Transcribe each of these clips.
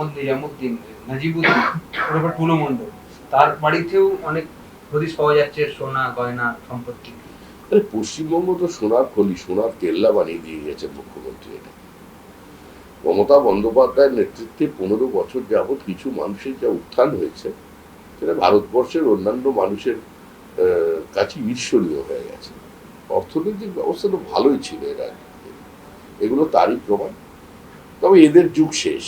মোহাম্মদ নিজামুদ্দিন, নাজিবুদ্দিন, ওরপর টুলু মণ্ডল, তার বাড়িতেও অনেক হদিশ পাওয়া যাচ্ছে সোনা গয়না সম্পত্তি। পশ্চিমবঙ্গ তো সোনার খনি, সোনার কেল্লা বানিয়ে দিয়ে গেছে মুখ্যমন্ত্রী। এটা মমতা বন্দ্যোপাধ্যায়ের নেতৃত্বে ১৫ বছর যাবৎ কিছু মানুষের যা উত্থান হয়েছে সেটা ভারতবর্ষের অন্যান্য মানুষের কাছে ঈর্ষণীয় হয়ে গেছে। অর্থনৈতিক ব্যবস্থা তো ভালোই ছিল এর আগে, এগুলো তারই প্রমাণ। তবে এদের যুগ শেষ।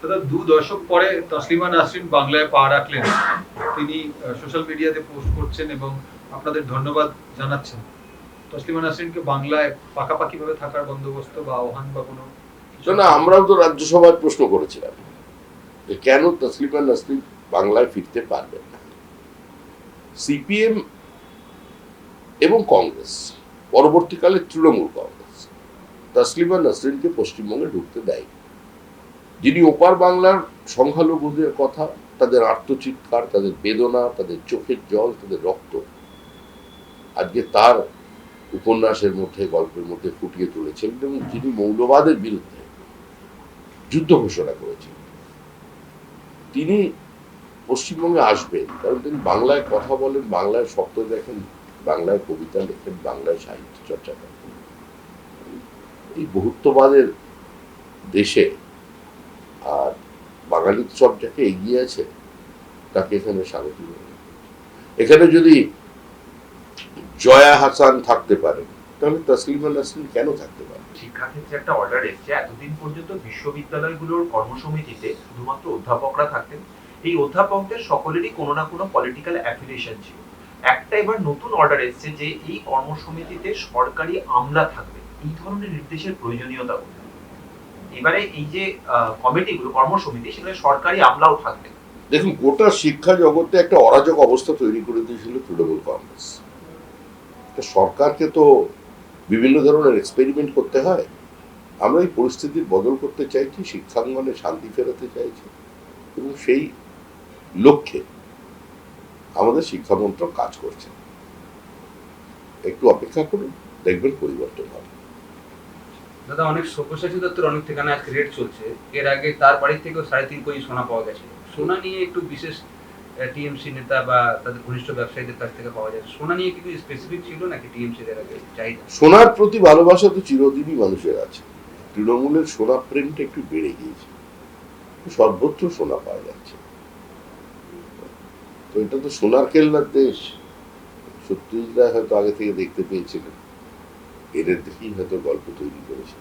দাদা, ২ দশক পরে তসলিমা নাসরিন বাংলায় পা রাখলেন। তিনি সোশ্যাল মিডিয়াতে পোস্ট করছেন এবং আপনাদের ধন্যবাদ জানাচ্ছেন। তসলিমা নাসরিনকে বাংলায় পাকাপাকি ভাবে থাকার বন্দোবস্ত বা আহ্বান বা কোনো না, আমরাও তো রাজ্যসভায় প্রশ্ন করেছিলাম যে কেন তসলিমা নাসরিন বাংলায় ফিরতে পারবেন না। সিপিএম এবং কংগ্রেস, পরবর্তীকালে তৃণমূল কংগ্রেস, তসলিমা নাসরিনকে পশ্চিমবঙ্গে ঢুকতে দেয়। যিনি ওপার বাংলার সংখ্যালঘুদের কথা, তাদের আর্তচিৎকার, তাদের বেদনা, তাদের চোখের জল, তাদের রক্ত আজকে তার উপন্যাসের মধ্যে, গল্পের মধ্যে ফুটিয়ে তুলেছেন এবং যিনি মৌলবাদের বিরুদ্ধে যুদ্ধ ঘোষণা করেছেন, তিনি পশ্চিমবঙ্গে আসবেন। কারণ তিনি বাংলায় কথা বলেন, বাংলায় স্বপ্ন দেখেন, বাংলায় কবিতা লেখেন, বাংলায় সাহিত্য চর্চা করেন। এই বহুত্ববাদের দেশে আর বাঙালি সব যাকে এগিয়ে আছে তাকে এখানে স্বাগত। এখানে যদি জয়া হাসান থাকতে পারেন তাহলে তসলিমা নাসরিন কেন থাকতে পারে? শিক্ষাক্ষেত্রে একটা অর্ডার এসছে, এতদিন পর্যন্ত বিশ্ববিদ্যালয়গুলোর কর্মসমিতিতে শুধুমাত্র অধ্যাপকরা থাকতেন। এই অধ্যাপকদের সকলেরই কোনো না কোনো পলিটিক্যাল অ্যাফিলিয়েশন ছিল। একটা এবার নতুন অর্ডার এসছে যে এই কর্মসমিতিতে সরকারি আমলা থাকবে। এই ধরনের নির্দেশের প্রয়োজনীয়তা কোথায়? এবারে এই যে কমিটিগুলো, কর্মসমিতি, সেখানে সরকারি আমলাও থাকবে। দেখুন, গোটা শিক্ষা জগতে একটা অরাজক অবস্থা তৈরি করে দিয়েছিল তৃণমূল কংগ্রেস। সরকারকে তো বিভিন্ন ধরনের এক্সপেরিমেন্ট করতে হয়। আমরা এই পরিস্থিতির বদল করতে চাইছি, শিক্ষাঙ্গনে শান্তি ফেরাতে চাইছি এবং সেই লক্ষ্যে আমাদের শিক্ষা মন্ত্রক কাজ করছে। একটু অপেক্ষা করুন, দেখবেন পরিবর্তন হবে। দাদা, অনেক সব্যসাচী দত্তর অনেক ঠিকানা আজকে রেড চলছে। এর আগে তার বাড়ি থেকেও ৩.৫ কোটি সোনা পাওয়া গেছে। সোনা নিয়ে একটু বিশেষ টিএমসি নেতা বা তাদের ঘনিষ্ঠ ব্যবসায়ীদের কাছ থেকে পাওয়া যায়। সোনা নিয়ে কিছু স্পেসিফিক ছিল নাকি টিএমসি এর আগে চাহিদা? সোনার প্রতি ভালোবাসা তো চিরদিনই মানুষের আছে। তৃণমূলের সোনা প্রেমটা একটু বেড়ে গিয়েছে, সর্বত্র সোনা পাওয়া যাচ্ছে। তো এটা তো সোনার কেল্লার দেশ। সত্যজিৎ রায় হয়তো আগে থেকে দেখতে পেয়েছিলেন, এদের দেখেই হয়তো গল্প তৈরি করেছে।